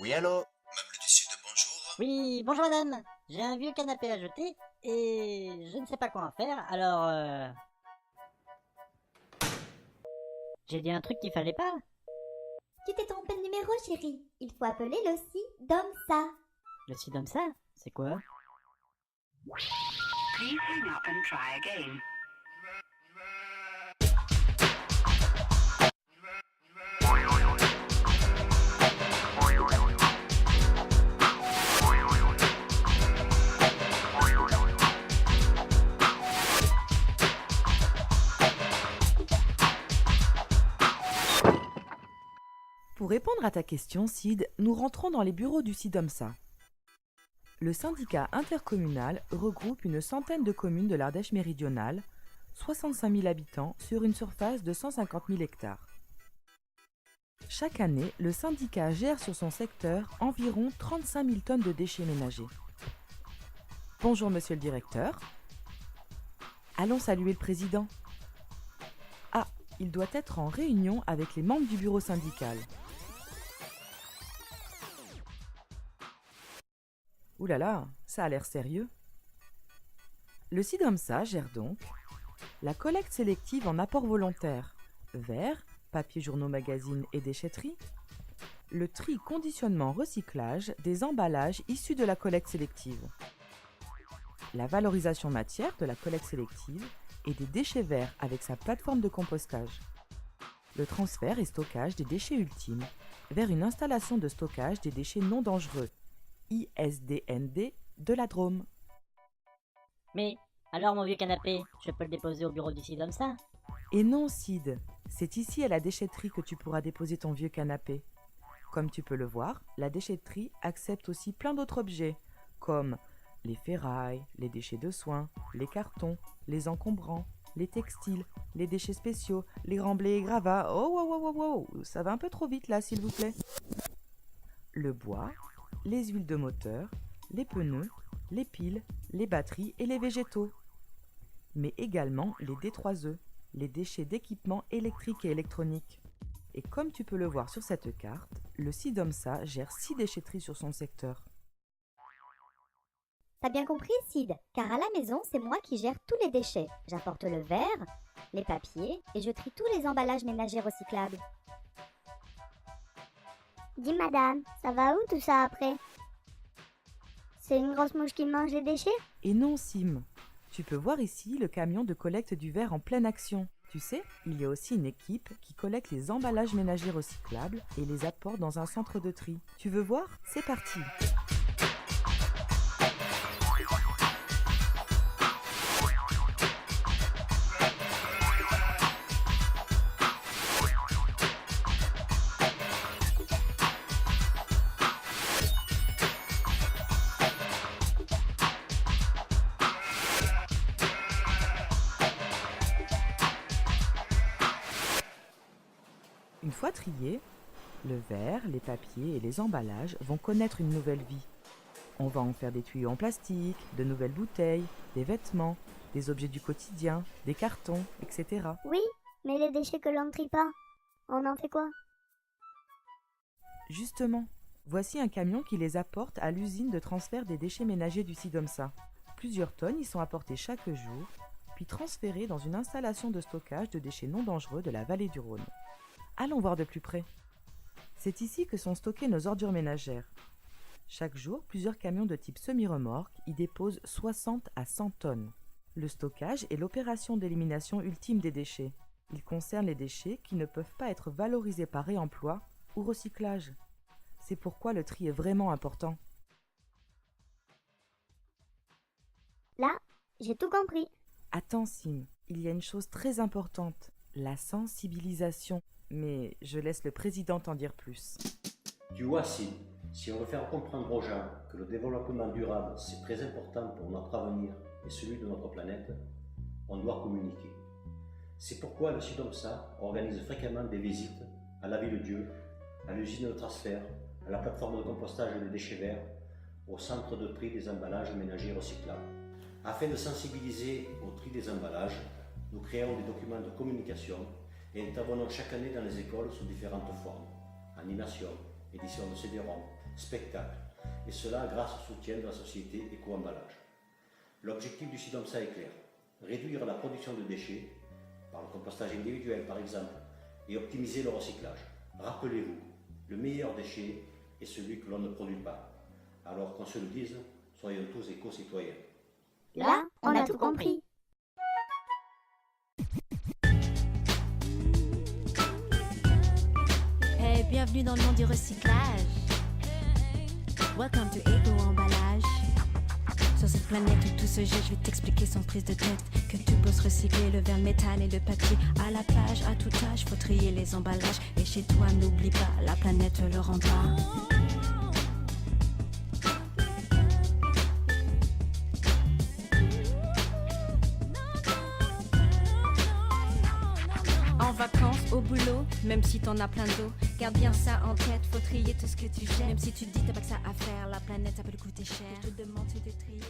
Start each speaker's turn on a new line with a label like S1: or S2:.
S1: Oui, allô? Meuble du Sud, bonjour.
S2: Oui, bonjour madame. J'ai un vieux canapé à jeter et je ne sais pas quoi en faire, alors j'ai dit un truc qu'il fallait pas.
S3: Tu t'es trompé de numéro, chérie. Il faut appeler le SIDOMSA.
S2: Le SIDOMSA, c'est quoi?
S4: Please hang up and try again.
S5: Pour répondre à ta question, Sid, nous rentrons dans les bureaux du SIDOMSA. Le syndicat intercommunal regroupe une centaine de communes de l'Ardèche méridionale, 65 000 habitants sur une surface de 150 000 hectares. Chaque année, le syndicat gère sur son secteur environ 35 000 tonnes de déchets ménagers. Bonjour monsieur le directeur. Allons saluer le président. Ah, il doit être en réunion avec les membres du bureau syndical. Ouh là là, ça a l'air sérieux. Le SIDOMSA gère donc la collecte sélective en apport volontaire, verre, papier, journaux, magazines et déchetterie, le tri, conditionnement, recyclage des emballages issus de la collecte sélective, la valorisation matière de la collecte sélective et des déchets verts avec sa plateforme de compostage, le transfert et stockage des déchets ultimes vers une installation de stockage des déchets non dangereux, ISDND, de la Drôme.
S2: Mais alors mon vieux canapé, je peux le déposer au bureau du SIDOMSA?
S5: Et non, Sid, c'est ici à la déchetterie que tu pourras déposer ton vieux canapé. Comme tu peux le voir, la déchetterie accepte aussi plein d'autres objets, comme les ferrailles, les déchets de soins, les cartons, les encombrants, les textiles, les déchets spéciaux, les remblais et gravats. Oh, wow, wow, wow, wow, ça va un peu trop vite là, s'il vous plaît. Le bois, les huiles de moteur, les pneus, les piles, les batteries et les végétaux. Mais également les D3E, les déchets d'équipements électriques et électroniques. Et comme tu peux le voir sur cette carte, le SIDOMSA gère 6 déchetteries sur son secteur.
S3: T'as bien compris, Sid? Car à la maison, c'est moi qui gère tous les déchets. J'apporte le verre, les papiers et je trie tous les emballages ménagers recyclables.
S6: Dis madame, ça va où tout ça après? C'est une grosse mouche qui mange les déchets?
S5: Et non, Sim, tu peux voir ici le camion de collecte du verre en pleine action. Tu sais, il y a aussi une équipe qui collecte les emballages ménagers recyclables et les apporte dans un centre de tri. Tu veux voir? C'est parti! Une fois triés, le verre, les papiers et les emballages vont connaître une nouvelle vie. On va en faire des tuyaux en plastique, de nouvelles bouteilles, des vêtements, des objets du quotidien, des cartons, etc.
S6: Oui, mais les déchets que l'on ne trie pas, on en fait quoi?
S5: Justement, voici un camion qui les apporte à l'usine de transfert des déchets ménagers du SIDOMSA. Plusieurs tonnes y sont apportées chaque jour, puis transférées dans une installation de stockage de déchets non dangereux de la vallée du Rhône. Allons voir de plus près. C'est ici que sont stockées nos ordures ménagères. Chaque jour, plusieurs camions de type semi-remorque y déposent 60 à 100 tonnes. Le stockage est l'opération d'élimination ultime des déchets. Il concerne les déchets qui ne peuvent pas être valorisés par réemploi ou recyclage. C'est pourquoi le tri est vraiment important.
S6: Là, j'ai tout compris.
S5: Attends, Sim, il y a une chose très importante, la sensibilisation. Mais je laisse le président t'en dire plus.
S7: Tu vois, si on veut faire comprendre aux gens que le développement durable, c'est très important pour notre avenir et celui de notre planète, on doit communiquer. C'est pourquoi le SIDOMSA organise fréquemment des visites à la Ville-Dieu, à l'usine de transfert, à la plateforme de compostage des déchets verts, au centre de tri des emballages ménagers recyclables. Afin de sensibiliser au tri des emballages, nous créons des documents de communication et intervenons chaque année dans les écoles sous différentes formes, animation, édition de CD-ROM, spectacle, et cela grâce au soutien de la société Éco-Emballage. L'objectif du SIDOMSA est clair, réduire la production de déchets, par le compostage individuel par exemple, et optimiser le recyclage. Rappelez-vous, le meilleur déchet est celui que l'on ne produit pas. Alors qu'on se le dise, soyons tous éco-citoyens.
S6: Là, on a tout compris.
S8: Hey, bienvenue dans le monde du recyclage. Welcome to Éco-Emballage. Sur cette planète où tout se jette, je vais t'expliquer sans prise de tête que tu peux se recycler le verre, le métal et le papier. À la plage, à tout âge, faut trier les emballages. Et chez toi, n'oublie pas, la planète le rendra. En vacances, au boulot, même si t'en as plein d'eau, garde bien ça en tête, faut trier tout ce que tu jettes. Même si tu te dis t'as pas que ça à faire, la planète ça peut te coûter cher. Je te demande si t'es trié.